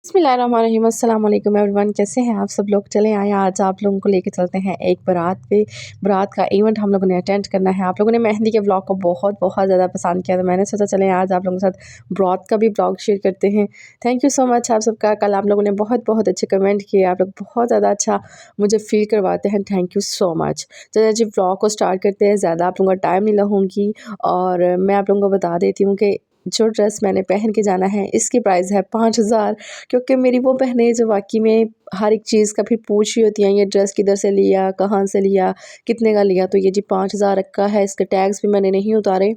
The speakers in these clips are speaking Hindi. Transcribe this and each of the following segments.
बिस्मिल्लाहिर्रहमानिर्रहीम अस्सलाम वालेकुम एवरीवन, कैसे हैं आप सब लोग। चले आए आज आप लोगों को लेके चलते हैं एक बारात पे। बारात का इवेंट हम लोगों ने अटेंड करना है। आप लोगों ने मेहंदी के ब्लॉग को बहुत बहुत ज़्यादा पसंद किया, तो मैंने सोचा चले आज आप लोगों के साथ बारात का भी ब्लॉग शेयर करते हैं। थैंक यू सो मच आप सबका। कल आप लोगों ने बहुत बहुत अच्छे कमेंट किए, आप लोग बहुत ज़्यादा अच्छा मुझे फील करवाते हैं। Thank you so much. चलिए जी ब्लॉग को स्टार्ट करते हैं, ज़्यादा आप लोगों का टाइम नहीं लूँगी और मैं आप लोगों को बता देती हूँ कि जो ड्रेस मैंने पहन के जाना है इसकी प्राइस है 5000, क्योंकि मेरी वो बहनें जो वाकई में हर एक चीज़ का फिर पूछ रही होती हैं, ये ड्रेस किधर से लिया, कहाँ से लिया, कितने का लिया। तो ये जी 5000 का है, इसके टैग्स भी मैंने नहीं उतारे।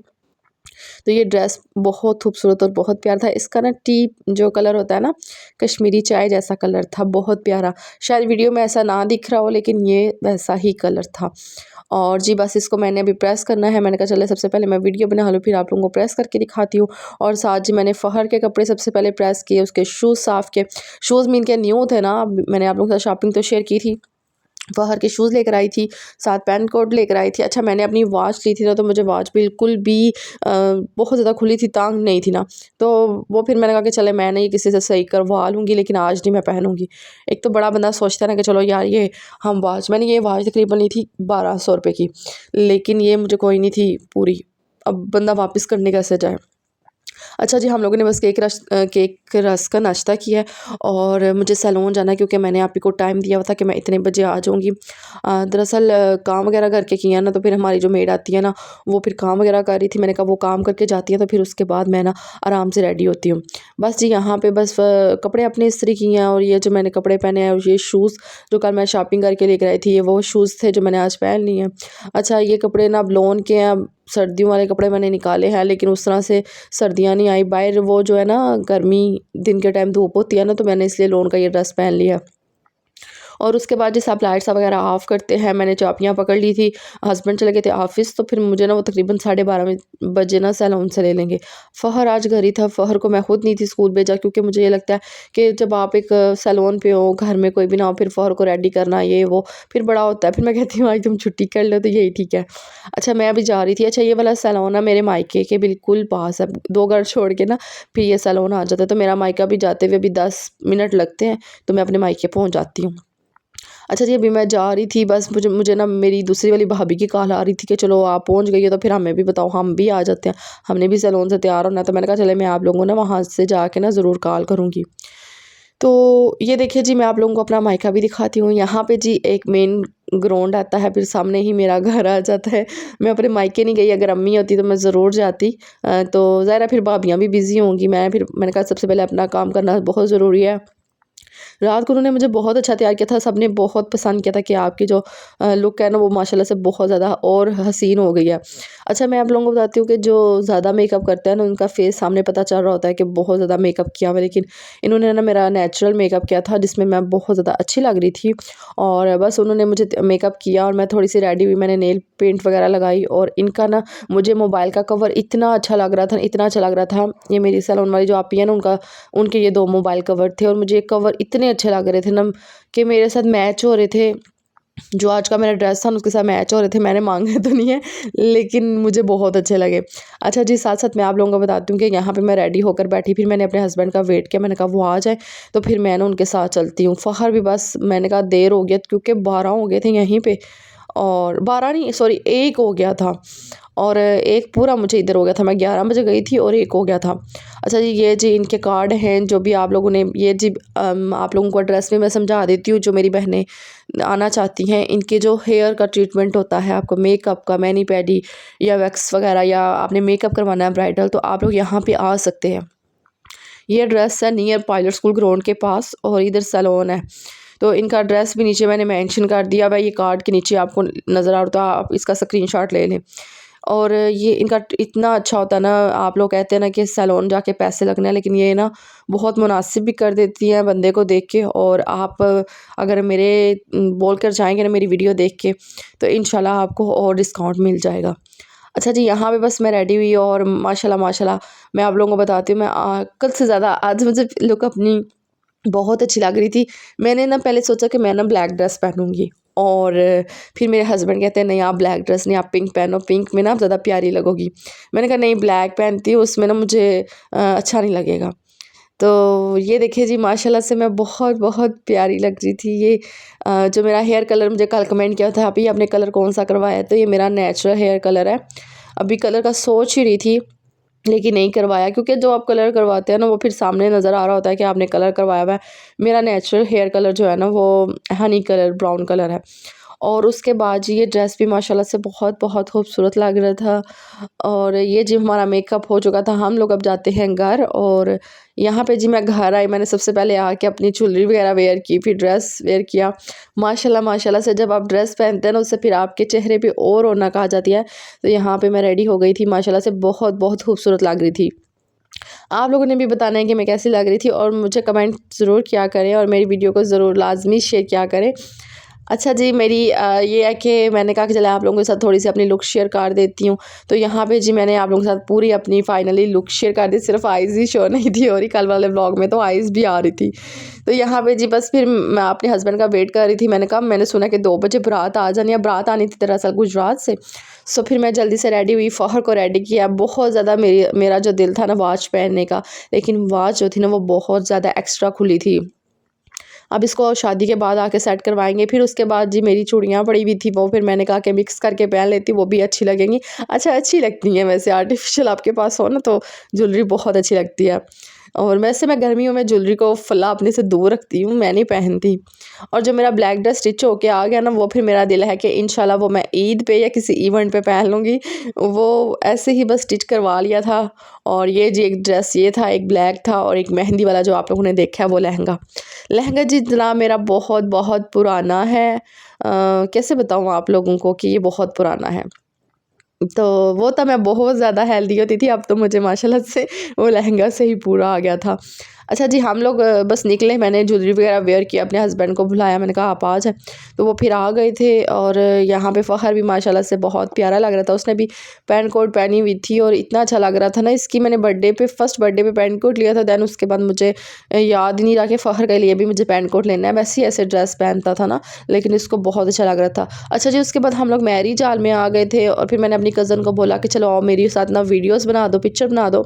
तो ये ड्रेस बहुत खूबसूरत और बहुत प्यारा था। इसका ना टी जो कलर होता है ना, कश्मीरी चाय जैसा कलर था, बहुत प्यारा। शायद वीडियो में ऐसा ना दिख रहा हो, लेकिन ये वैसा ही कलर था। और जी बस इसको मैंने अभी प्रेस करना है। मैंने कहा चले सबसे पहले मैं वीडियो बना लूँ, फिर आप लोगों को प्रेस करके दिखाती हूँ। और साथ जी मैंने फ़हर के कपड़े सबसे पहले प्रेस किए, उसके शूज़ साफ़ किए। शूज़ मीन के न्यू थे ना, मैंने आप लोगों के साथ शॉपिंग तो शेयर की थी। फ़हर के शूज़ लेकर आई थी, साथ पैंट कोट लेकर आई थी। अच्छा मैंने अपनी वॉच ली थी ना, तो मुझे वॉच बिल्कुल भी बहुत ज़्यादा खुली थी, तांग नहीं थी ना। तो वो फिर मैंने कहा कि चले मैं नहीं किसी से सही करवा लूँगी, लेकिन आज नहीं मैं पहनूँगी। एक तो बड़ा बंदा सोचता है ना कि चलो यार ये हम वॉच, मैंने ये वॉच तकरीबन ली थी 1200 रुपये की, लेकिन ये मुझे कोई नहीं थी पूरी। अब बंदा वापस करने कैसे जाए। अच्छा जी, हम लोगों ने बस केक रस का नाश्ता किया है और मुझे सैलून जाना है, क्योंकि मैंने आप ही को टाइम दिया हुआ था कि मैं इतने बजे आ जाऊँगी। दरअसल काम वगैरह घर के किया ना, तो फिर हमारी जो मेड आती है ना, वो फिर काम वगैरह कर रही थी। मैंने कहा वो काम करके जाती है, तो फिर उसके बाद मैं ना आराम से रेडी होती हूँ। बस जी यहाँ पे बस कपड़े अपने इस्त्री किए हैं, और ये जो मैंने कपड़े पहने हैं और ये शूज़ जो कल मैं शॉपिंग करके लेकर आई थी, ये वो शूज़ थे जो मैंने आज पहन लिए हैं। अच्छा ये कपड़े ना अब लोन के हैं, अब सर्दियों वाले कपड़े मैंने निकाले हैं, लेकिन उस तरह से सर्दियाँ नहीं आई। बाहर वो जो है ना गर्मी, दिन के टाइम धूप होती है ना, तो मैंने इसलिए लोन का ये ड्रेस पहन लिया। और उसके बाद जैसे आप लाइट्स वगैरह ऑफ़ करते हैं, मैंने चाबियाँ पकड़ ली थी। हस्बैंड चले गए थे ऑफ़िस, तो फिर मुझे ना वो तकरीबन 12:30 बजे ना सैलून से ले लेंगे। फ़हर आज घर ही था, फ़हर को मैं खुद नहीं थी स्कूल भेजा, क्योंकि मुझे ये लगता है कि जब आप एक सैलून पे हो, घर में कोई भी ना हो, फिर फ़हर को रेडी करना ये वो फिर बड़ा होता है। फिर मैं कहती हूँ आज तुम छुट्टी कर लो, तो यही ठीक है। अच्छा मैं अभी जा रही थी। अच्छा ये वाला सैलून ना मेरे मायके के बिल्कुल पास है, 2 घर छोड़ के ना फिर ये सैलून आ जाता है। तो मेरा मायका भी जाते हुए अभी 10 मिनट लगते हैं, तो मैं अपने मायके पहुँच जाती हूँ। अच्छा जी, अभी मैं जा रही थी, बस मुझे मुझे ना मेरी दूसरी वाली भाभी की कॉल आ रही थी कि चलो आप पहुंच गई हो, तो फिर हमें भी बताओ, हम भी आ जाते हैं, हमने भी सैलून से तैयार होना है। तो मैंने कहा चले मैं आप लोगों को ना वहाँ से जाके ना ज़रूर कॉल करूँगी। तो ये देखिए जी, मैं आप लोगों को अपना मायका भी दिखाती हूँ। यहाँ पे जी एक मेन ग्राउंड आता है, फिर सामने ही मेरा घर आ जाता है। मैं अपने मायके नहीं गई, अगर अम्मी होती तो मैं ज़रूर जाती। तो ज़ाहिर है फिर भाभियाँ भी बिज़ी होंगी, मैंने कहा सबसे पहले अपना काम करना बहुत ज़रूरी है। रात को उन्होंने मुझे बहुत अच्छा तैयार किया था, सबने बहुत पसंद किया था कि आपकी जो लुक है ना, वो माशाल्लाह से बहुत ज़्यादा और हसीन हो गई है। अच्छा मैं आप लोगों को बताती हूँ कि जो ज़्यादा मेकअप करते हैं ना, उनका फेस सामने पता चल रहा होता है कि बहुत ज़्यादा मेकअप किया हुआ है, लेकिन इन्होंने ना मेरा नेचुरल मेकअप किया था, जिसमें मैं बहुत ज़्यादा अच्छी लग रही थी। और बस उन्होंने मुझे मेकअप किया और मैं थोड़ी सी रेडी हुई, मैंने नेल पेंट वगैरह लगाई, और इनका ना मुझे मोबाइल का कवर इतना अच्छा लग रहा था, इतना अच्छा लग रहा था। ये मेरी सैलून वाली जो आपी है ना, उनके ये 2 मोबाइल कवर थे, और मुझे ये कवर इतने अच्छे लग रहे थे ना कि मेरे साथ मैच हो रहे थे। जो आज का मेरा ड्रेस था ना, उसके साथ मैच हो रहे थे। मैंने माँगे तो नहीं है, लेकिन मुझे बहुत अच्छे लगे। अच्छा जी, साथ-साथ मैं आप लोगों को बताती हूँ कि यहाँ पे मैं रेडी होकर बैठी, फिर मैंने अपने हस्बैंड का वेट किया। मैंने कहा वो आ जाए, तो फिर मैं ना उनके साथ चलती हूँ। फ़हर भी बस मैंने कहा देर हो गया, क्योंकि 12 हो गए थे यहीं पे, और 12 नहीं सॉरी 1 हो गया था, और 1 पूरा मुझे इधर हो गया था। मैं 11 बजे गई थी और 1 हो गया था। अच्छा जी, ये जी इनके कार्ड हैं, जो भी आप लोगों ने ये जी आप लोगों को एड्रेस भी मैं समझा देती हूँ, जो मेरी बहनें आना चाहती हैं। इनके जो हेयर का ट्रीटमेंट होता है, आपको मेकअप का, मैनी-पेडी या वैक्स वगैरह, या आपने मेकअप करवाना है ब्राइडल, तो आप लोग यहाँ पे आ सकते हैं। ये एड्रेस है नियर पायलट स्कूल ग्राउंड के पास, और इधर सैलून है। तो इनका एड्रेस भी नीचे मैंने मेंशन कर दिया हुआ है, ये कार्ड के नीचे आपको नज़र आ रहा, तो आप इसका स्क्रीनशॉट ले लें। और ये इनका इतना अच्छा होता है ना, आप लोग कहते हैं ना कि सैलून जाके पैसे लगने हैं, लेकिन ये ना बहुत मुनासिब भी कर देती हैं बंदे को देख के। और आप अगर मेरे बोल कर जाएँगे ना मेरी वीडियो देख के, तो इंशाल्लाह आपको और डिस्काउंट मिल जाएगा। अच्छा जी, यहाँ पे बस मैं रेडी हुई, और माशाल्लाह माशाल्लाह मैं आप लोगों को बताती हूँ, मैं कल से ज़्यादा आज मुझे लुक अपनी बहुत अच्छी लग रही थी। मैंने ना पहले सोचा कि मैं ना ब्लैक ड्रेस पहनूँगी, और फिर मेरे हस्बैंड कहते हैं नहीं आप ब्लैक ड्रेस नहीं, आप पिंक पहनो, पिंक में ना आप ज़्यादा प्यारी लगोगी। मैंने कहा नहीं ब्लैक पहनती हूँ, उसमें ना मुझे अच्छा नहीं लगेगा। तो ये देखिए जी, माशाल्लाह से मैं बहुत बहुत प्यारी लग रही थी। ये जो मेरा हेयर कलर, मुझे कल कमेंट किया था अभी आपने कलर कौन सा करवाया है, तो ये मेरा नेचुरल हेयर कलर है। अभी कलर का सोच ही रही थी, लेकिन नहीं करवाया, क्योंकि जो आप कलर करवाते हैं ना वो फिर सामने नज़र आ रहा होता है कि आपने कलर करवाया हुआ है। मेरा नेचुरल हेयर कलर जो है ना वो हनी कलर, ब्राउन कलर है। और उसके बाद जी ये ड्रेस भी माशाल्लाह से बहुत बहुत खूबसूरत लग रहा था। और ये जी हमारा मेकअप हो चुका था, हम लोग अब जाते हैं घर। और यहाँ पे जी मैं घर आई, मैंने सबसे पहले आके अपनी ज्वेलरी वगैरह वेयर की, फिर ड्रेस वेयर किया। माशाल्लाह माशाल्लाह से जब आप ड्रेस पहनते हैं ना उससे फिर आपके चेहरे पे और रौनक आ जाती है। तो यहाँ पे मैं रेडी हो गई थी, माशाल्लाह से बहुत बहुत खूबसूरत लग रही थी। आप लोगों ने भी बताना है कि मैं कैसी लग रही थी, और मुझे कमेंट ज़रूर किया करें, और मेरी वीडियो को ज़रूर लाजमी शेयर किया करें। अच्छा जी, मेरी ये है कि मैंने कहा कि चले आप लोगों के साथ थोड़ी सी अपनी लुक शेयर कर देती हूँ। तो यहाँ पे जी मैंने आप लोगों के साथ पूरी अपनी फाइनली लुक शेयर कर दी, सिर्फ आइज़ ही शो नहीं थी, और ही कल वाले ब्लॉग में तो आइज़ भी आ रही थी। तो यहाँ पे जी बस फिर मैं अपने हस्बैंड का वेट कर रही थी। मैंने कहा, मैंने सुना कि 2 बजे बारात आ जानी है, बारात आनी थी दरअसल गुजरात से। सो फिर मैं जल्दी से रेडी हुई, फ़ौहर को रेडी किया। बहुत ज़्यादा मेरा जो दिल था ना वॉच पहनने का, लेकिन वॉच जो थी ना वो बहुत ज़्यादा एक्स्ट्रा खुली थी। अब इसको शादी के बाद आके सेट करवाएँगे। फिर उसके बाद जी मेरी चूड़ियाँ पड़ी हुई थी, वो फिर मैंने कहा कि मिक्स करके पहन लेती, वो भी अच्छी लगेंगी। अच्छा, अच्छी लगती हैं वैसे, आर्टिफ़िशियल आपके पास हो ना तो ज्वेलरी बहुत अच्छी लगती है। और वैसे मैं गर्मियों में ज्वेलरी को फ़िलहाल अपने से दूर रखती हूँ, मैं नहीं पहनती। और जो मेरा ब्लैक ड्रेस स्टिच होके आ गया ना, वो फिर मेरा दिल है कि इंशाल्लाह वो मैं ईद पे या किसी इवेंट पे पहन लूँगी। वो ऐसे ही बस स्टिच करवा लिया था। और ये जी एक ड्रेस ये था, एक ब्लैक था, और एक मेहंदी वाला जो आप लोगों ने देखा है वो लहंगा। लहंगा जी जनाब मेरा बहुत बहुत पुराना है। कैसे बताऊँ आप लोगों को कि ये बहुत पुराना है। तो वो तो मैं बहुत ज़्यादा हेल्दी होती थी, अब तो मुझे माशाल्लाह से वो लहंगा से ही पूरा आ गया था। अच्छा जी, हम लोग बस निकले, मैंने ज्वेलरी वगैरह वेयर किया, अपने हस्बैंड को बुलाया, मैंने कहा आप आ जाएँ। तो वो फिर आ गए थे। और यहाँ पे फ़खर भी माशाल्लाह से बहुत प्यारा लग रहा था, उसने भी पैंट कोट पहनी हुई थी, और इतना अच्छा लग रहा था ना। इसकी मैंने फर्स्ट बर्थडे पे पैंट कोट लिया था, दैन उसके बाद मुझे याद ही नहीं रहा कि फ़खर के लिए भी मुझे पैंट कोट लेना है। वैसे ही ऐसे ड्रेस पहनता था ना, लेकिन इसको बहुत अच्छा लग रहा था। अच्छा जी, उसके बाद हम लोग मैरिज हॉल में आ गए थे, और फिर मैंने अपनी कज़न को बोला कि चलो आओ मेरे साथ ना वीडियोस बना दो, पिक्चर बना दो।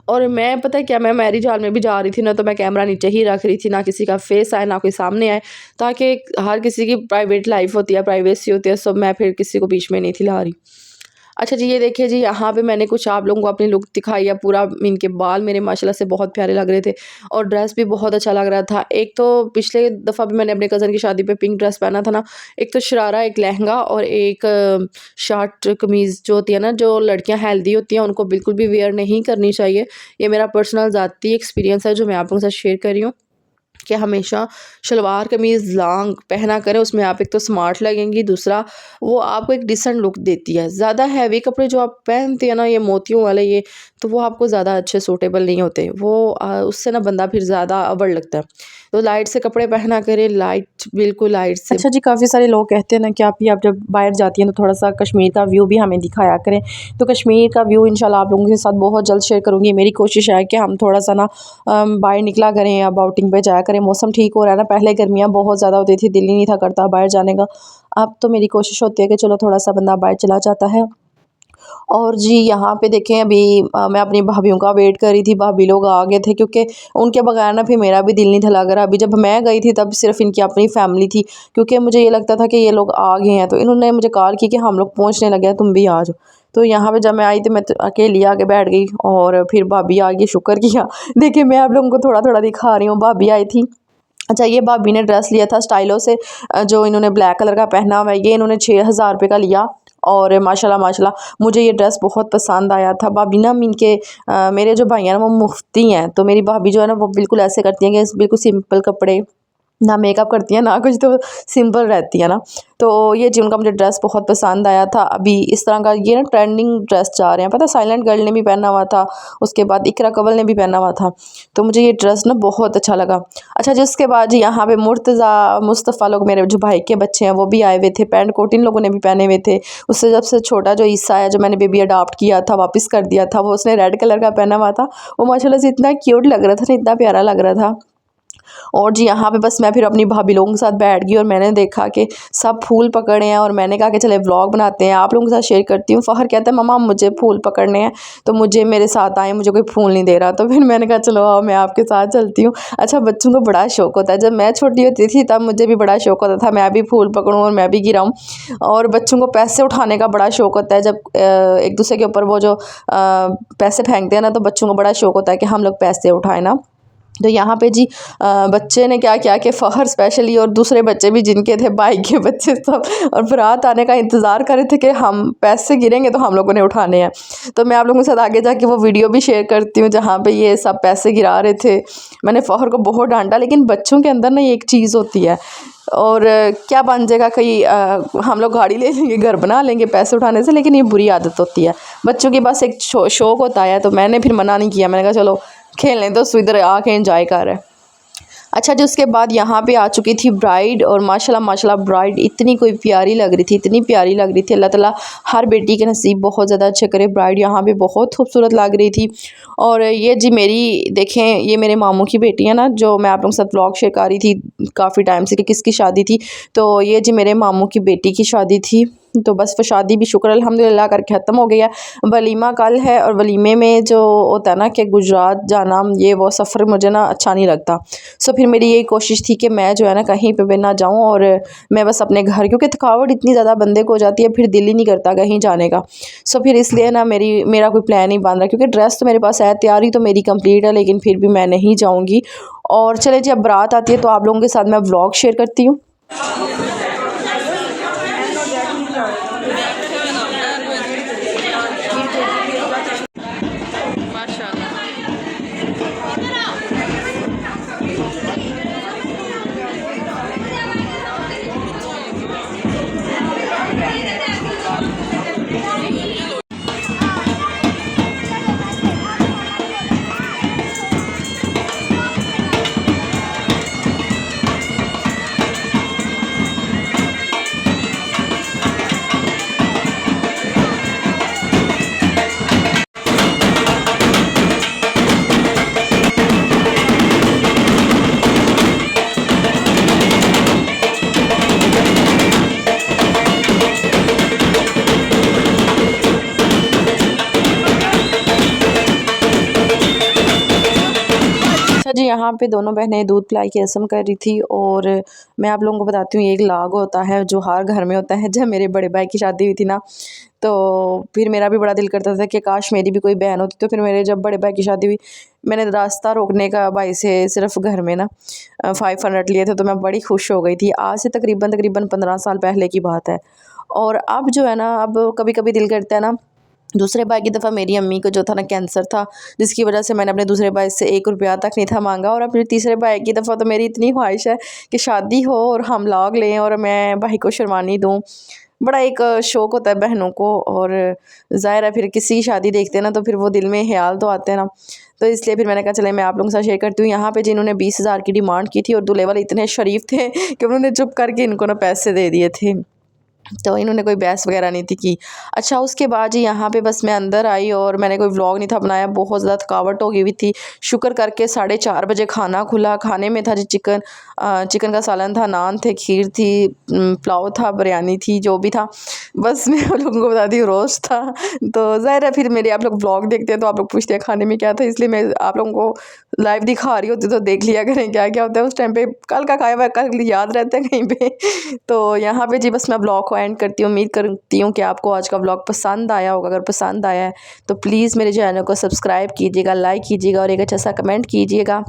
और मैं पता है क्या, मैं मैरिज हॉल में भी जा रही थी ना, तो मैं कैमरा नीचे ही रख रही थी, ना किसी का फेस आए ना कोई सामने आए, ताकि हर किसी की प्राइवेट लाइफ होती है, प्राइवेसी होती है, सो मैं फिर किसी को बीच में नहीं थी ला रही। अच्छा जी, ये देखिए जी, यहाँ पे मैंने कुछ आप लोगों को अपनी लुक दिखाई है पूरा। इनके बाल मेरे माशाल्लाह से बहुत प्यारे लग रहे थे, और ड्रेस भी बहुत अच्छा लग रहा था। एक तो पिछले दफ़ा भी मैंने अपने कज़न की शादी पे पिंक ड्रेस पहना था ना, एक तो शरारा, एक लहंगा, और एक शॉर्ट कमीज़ जो होती है ना, जो लड़कियाँ हेल्दी होती हैं उनको बिल्कुल भी वेयर नहीं करनी चाहिए। ये मेरा पर्सनल ज़ाती एक्सपीरियंस है जो मैं आप लोगों के साथ शेयर कर रही हूँ, कि हमेशा शलवार कमीज़ लॉन्ग पहना करें, उसमें आप एक तो स्मार्ट लगेंगी, दूसरा वो आपको एक डिसेंट लुक देती है। ज़्यादा हैवी कपड़े जो आप पहनते हैं ना, ये मोतियों वाले ये, तो वो आपको ज़्यादा अच्छे सूटेबल नहीं होते, वो उससे ना बंदा फिर ज़्यादा अवड़ लगता है। तो लाइट से कपड़े पहना करें, लाइट, बिल्कुल लाइट से। अच्छा जी, काफ़ी सारे लोग कहते हैं ना कि आप जब बाहर जाती हैं तो थोड़ा सा कश्मीर का व्यू भी हमें दिखाया करें। तो कश्मीर का व्यू इंशाल्लाह आप लोगों के साथ बहुत जल्द शेयर करूँगी। मेरी कोशिश है कि हम थोड़ा सा ना बाहर निकला करें या आउटिंग पे जाया करें। मौसम ठीक हो रहा है ना, पहले गर्मियाँ बहुत ज़्यादा होती थी, दिल ही नहीं था करता बाहर जाने का। अब तो मेरी कोशिश होती है कि चलो थोड़ा सा बंदा बाहर चला जाता है। और जी यहाँ पे देखें, अभी मैं अपनी भाभीयों का वेट कर रही थी, भाभी लोग आ गए थे, क्योंकि उनके बगैर ना फिर मेरा भी दिल नहीं था लग रहा। अभी जब मैं गई थी तब सिर्फ इनकी अपनी फैमिली थी, क्योंकि मुझे ये लगता था कि ये लोग आ गए हैं, तो इन्होंने मुझे कॉल की कि हम लोग पहुँचने लगे हैं, तुम भी आ जाओ। तो यहाँ पे जब मैं आई तो मैं अकेली आके बैठ गई, और फिर भाभी आ गई, शुक्र किया। देखिए मैं आप लोगों को थोड़ा थोड़ा दिखा रही हूँ, भाभी आई थी। अच्छा, ये भाभी ने ड्रेस लिया था स्टाइलो से, जो इन्होंने ब्लैक कलर का पहना हुआ है, ये इन्होंने 6,000 रुपये का लिया। और माशाल्लाह माशाल्लाह मुझे ये ड्रेस बहुत पसंद आया था। भाभी ना इनके मेरे जो भाई हैं ना वो मुफ्ती हैं, तो मेरी भाभी जो है ना वो बिल्कुल ऐसे करती हैं कि बिल्कुल सिंपल कपड़े, ना मेकअप करती हैं ना कुछ, तो सिंपल रहती है ना। तो ये जी उनका मुझे ड्रेस बहुत पसंद आया था। अभी इस तरह का ये ना ट्रेंडिंग ड्रेस जा रहे हैं, पता है, साइलेंट गर्ल ने भी पहना हुआ था, उसके बाद इकरा कवल ने भी पहना हुआ था। तो मुझे ये ड्रेस ना बहुत अच्छा लगा। अच्छा जी, उसके बाद जी यहाँ पे मुर्तज़ा मुस्तफ़ा लोग, मेरे जो भाई के बच्चे हैं, वो भी आए हुए थे, पैंट कोट इन लोगों ने भी पहने हुए थे। उससे जब से छोटा जो ईसा है, जो मैंने बेबी अडॉप्ट किया था, वापस कर दिया था, वो उसने रेड कलर का पहना हुआ था। वो माशाल्लाह से इतना क्यूट लग रहा था ना, इतना प्यारा लग रहा था। और जी यहाँ पे बस मैं फिर अपनी भाभी लोगों के साथ बैठ गई और मैंने देखा कि सब फूल पकड़े हैं और मैंने कहा कि चले व्लॉग बनाते हैं, आप लोगों के साथ शेयर करती हूँ। फ़खर कहता है मम्मा मुझे फूल पकड़ने हैं, तो मुझे मेरे साथ आए, मुझे कोई फूल नहीं दे रहा। तो फिर मैंने कहा चलो आओ मैं आपके साथ चलती हूँ। अच्छा, बच्चों को बड़ा शौक होता है, जब मैं छोटी होती थी तब मुझे भी बड़ा शौक होता था मैं भी फूल पकड़ूँ और मैं भी गिराऊँ। और बच्चों को पैसे उठाने का बड़ा शौक होता है, जब एक दूसरे के ऊपर वो जो पैसे फेंकते हैं ना, तो बच्चों को बड़ा शौक होता है कि हम लोग पैसे उठाएं ना। तो यहाँ पे जी बच्चे ने क्या किया कि फ़खर स्पेशली और दूसरे बच्चे भी जिनके थे भाई के बच्चे सब, और बारात आने का इंतज़ार कर रहे थे कि हम पैसे गिरेंगे तो हम लोगों ने उठाने हैं। तो मैं आप लोगों के साथ आगे जाके वो वीडियो भी शेयर करती हूँ जहाँ पे ये सब पैसे गिरा रहे थे। मैंने फ़खर को बहुत डांटा, लेकिन बच्चों के अंदर ना ये एक चीज़ होती है, और क्या बन जाएगा कहीं हम लोग गाड़ी ले लेंगे, घर बना लेंगे पैसे उठाने से, लेकिन ये बुरी आदत होती है बच्चों के पास, एक शौक होता है। तो मैंने फिर मना नहीं किया, मैंने कहा चलो खेलने तो इधर आके एंजॉय कर रहे हैं। अच्छा जी, उसके बाद यहाँ पे आ चुकी थी ब्राइड, और माशाल्लाह माशाल्लाह ब्राइड इतनी कोई प्यारी लग रही थी, इतनी प्यारी लग रही थी। अल्लाह ताला हर बेटी के नसीब बहुत ज़्यादा अच्छे करे। ब्राइड यहाँ पे बहुत खूबसूरत लग रही थी। और ये जी मेरी देखें, ये मेरे मामू की बेटी है ना, जो मैं आप लोगों के साथ व्लॉग शेयर कर रही थी काफ़ी टाइम से कि किसकी शादी थी। तो ये जी मेरे मामू की बेटी की शादी थी। तो बस वो शादी भी शुक्र अल्हम्दुलिल्लाह कर ख़त्म हो गई है। वलीमा कल है, और वलीमे में जो होता है ना कि गुजरात जाना, ये वो सफ़र मुझे ना अच्छा नहीं लगता। सो फिर मेरी यही कोशिश थी कि मैं जो है ना कहीं पे भी ना जाऊँ, और मैं बस अपने घर, क्योंकि थकावट इतनी ज़्यादा बंदे को हो जाती है, फिर दिल ही नहीं करता कहीं जाने का। सो फिर इसलिए ना मेरा कोई प्लान नहीं बन रहा, क्योंकि ड्रेस तो मेरे पास है, तैयारी तो मेरी कंप्लीट है, लेकिन फिर भी मैं नहीं जाऊँगी। और चले जी, अब बारात आती है तो आप लोगों के साथ मैं व्लॉग शेयर करती हूँ। अच्छा जी, यहाँ पे दोनों बहनें दूध पिलाई की रस्म कर रही थी, और मैं आप लोगों को बताती हूँ, एक लाग होता है जो हर घर में होता है। जब मेरे बड़े भाई की शादी हुई थी ना, तो फिर मेरा भी बड़ा दिल करता था कि काश मेरी भी कोई बहन होती। तो फिर मेरे जब बड़े भाई की शादी हुई, मैंने रास्ता रोकने का भाई से सिर्फ घर में ना 500 लिए थे, तो मैं बड़ी खुश हो गई थी। आज से तकरीबन 15 साल पहले की बात है। और अब जो है ना, अब कभी कभी दिल करता है ना, दूसरे भाई की दफ़ा मेरी अम्मी को जो था ना कैंसर था, जिसकी वजह से मैंने अपने दूसरे भाई से 1 रुपया तक नहीं था मांगा। और अपने तीसरे भाई की दफ़ा तो मेरी इतनी ख्वाहिश है कि शादी हो और हम लाग लें और मैं भाई को शेरवानी दूँ। बड़ा एक शौक़ होता है बहनों को, और ज़ाहिर है फिर किसी की शादी देखते हैं ना, तो फिर वो दिल में ख़्याल तो आते हैं ना। तो इसलिए फिर मैंने कहा चले मैं आप लोगों के साथ शेयर करती हूँ। यहाँ पे जिन्होंने 20,000 की डिमांड की थी, और दूल्हे वाले इतने शरीफ थे कि उन्होंने चुप करके इनको ना पैसे दे दिए थे। तो इन्होंने कोई बहस वगैरह नहीं थी की। अच्छा, उसके बाद जी यहाँ पे बस मैं अंदर आई, और मैंने कोई व्लॉग नहीं था बनाया, बहुत ज़्यादा थकावट हो गई हुई थी। शुक्र करके 4:30 बजे खाना खुला। खाने में था जी चिकन का सालन था, नान थे, खीर थी, पुलाव था, बिरयानी थी, जो भी था। बस मैं आप लोगों को बताती हूँ, रोस्ट था। तो ज़ाहिर है फिर मेरे आप लोग व्लॉग देखते हैं तो आप लोग पूछते हैं खाने में क्या था, इसलिए मैं आप लोगों को लाइव दिखा रही होती, तो देख लिया करें क्या क्या होता है उस टाइम पे। कल का खाया हुआ कल याद रहता है कहीं पे। तो यहाँ पे जी बस मैं ब्लॉग को एंड करती हूँ। उम्मीद करती हूँ कि आपको आज का ब्लॉग पसंद आया होगा। अगर पसंद आया है तो प्लीज़ मेरे चैनल को सब्सक्राइब कीजिएगा, लाइक कीजिएगा, और एक अच्छा सा कमेंट कीजिएगा।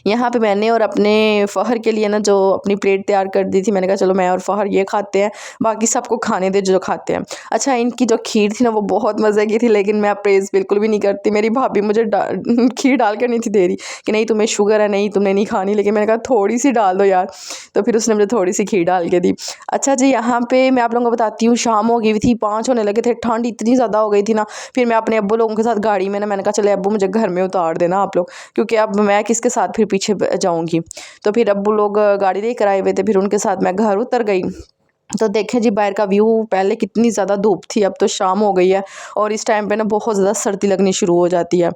यहाँ पे मैंने और अपने फ़खर के लिए ना जो अपनी प्लेट तैयार कर दी थी, मैंने कहा चलो मैं और फ़खर ये खाते हैं, बाकी सबको खाने दे जो खाते हैं। अच्छा, इनकी जो खीर थी ना वो बहुत मज़े की थी, लेकिन मैं प्रेज़ बिल्कुल भी नहीं करती। मेरी भाभी मुझे खीर डाल कर नहीं थी दे रही कि नहीं तुम्हें शुगर है, नहीं तुमने नहीं खानी, लेकिन मैंने कहा थोड़ी सी डाल दो यार, तो फिर उसने मुझे थोड़ी सी खीर डाल के दी। अच्छा जी, यहाँ पे मैं आप लोगों को बताती हूँ, शाम हो गई थी, 5 होने लगे थे, ठंड इतनी ज़्यादा हो गई थी ना। फिर मैं अपने अब्बू लोगों के साथ गाड़ी में ना, मैंने कहा चले अब्बू मुझे घर में उतार देना आप लोग, क्योंकि अब मैं किसके साथ फिर पीछे जाऊँगी। तो फिर अब्बू लोग गाड़ी लेकर आए हुए थे, फिर उनके साथ मैं घर उतर गई। तो देखें जी बाहर का व्यू, पहले कितनी ज़्यादा धूप थी, अब तो शाम हो गई है, और इस टाइम पे ना बहुत ज़्यादा सर्दी लगनी शुरू हो जाती है।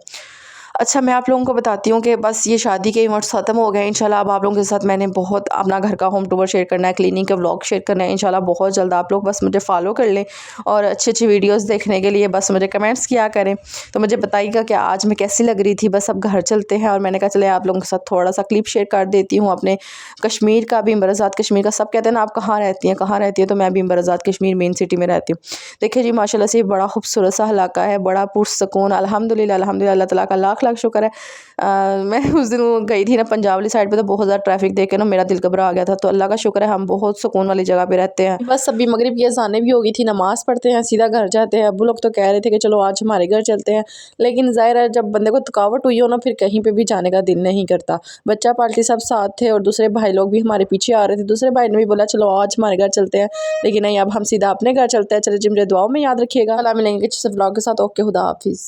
अच्छा, मैं आप लोगों को बताती हूँ कि बस ये शादी के इवेंट्स ख़त्म हो गए इंशाल्लाह। अब आप लोगों के साथ मैंने बहुत अपना घर का होम टूर शेयर करना है, क्लीनिंग का व्लॉग शेयर करना है इंशाल्लाह बहुत जल्द। आप लोग बस मुझे फॉलो कर लें और अच्छी-अच्छी वीडियोज़ देखने के लिए बस मुझे कमेंट्स किया करें। तो मुझे बताइएगा कि आज मैं कैसी लग रही थी। बस अब घर चलते हैं और मैंने कहा चले आप लोगों के साथ थोड़ा-सा क्लिप शेयर कर देती हूँ अपने कश्मीर का भी, बरसात कश्मीर का। सब कहते हैं ना आप कहाँ रहती हैं, कहाँ रहती हैं? तो मैं भी बरसात कश्मीर मेन सिटी में रहती हूँ। देखिए जी माशाल्लाह से बड़ा खूबसूरत सा इलाका है, बड़ा पुरसुकून। अल्हम्दुलिल्लाह अल्हम्दुलिल्लाह, अल्लाह ताला का लाख-लाख शुक्र है। मैं उस दिन वो गई थी ना पंजाब वाली साइड पे, तो बहुत ज़्यादा ट्रैफिक देख के ना मेरा दिल घबरा गया था। तो अल्लाह का शुक्र है हम बहुत सुकून वाली जगह पे रहते हैं। बस अभी मगरिब की अज़ानें भी हो गई थी, नमाज़ पढ़ते हैं सीधा घर जाते हैं। वो लोग तो कह रहे थे कि चलो आज हमारे घर चलते हैं, लेकिन ज़ाहिर है जब बंदे को थकावट हुई हो ना, फिर कहीं पे भी जाने का दिल नहीं करता। बच्चा पार्टी सब साथ थे और दूसरे भाई लोग भी हमारे पीछे आ रहे थे। दूसरे भाई ने भी बोला चलो आज हमारे घर चलते हैं, लेकिन नहीं अब हम सीधा अपने घर चलते हैं। चलो जी मुझे दुआओं में याद रखिएगा। कल मिलेंगे किसी व्लॉग के साथ। ओके, खुदा हाफिज़।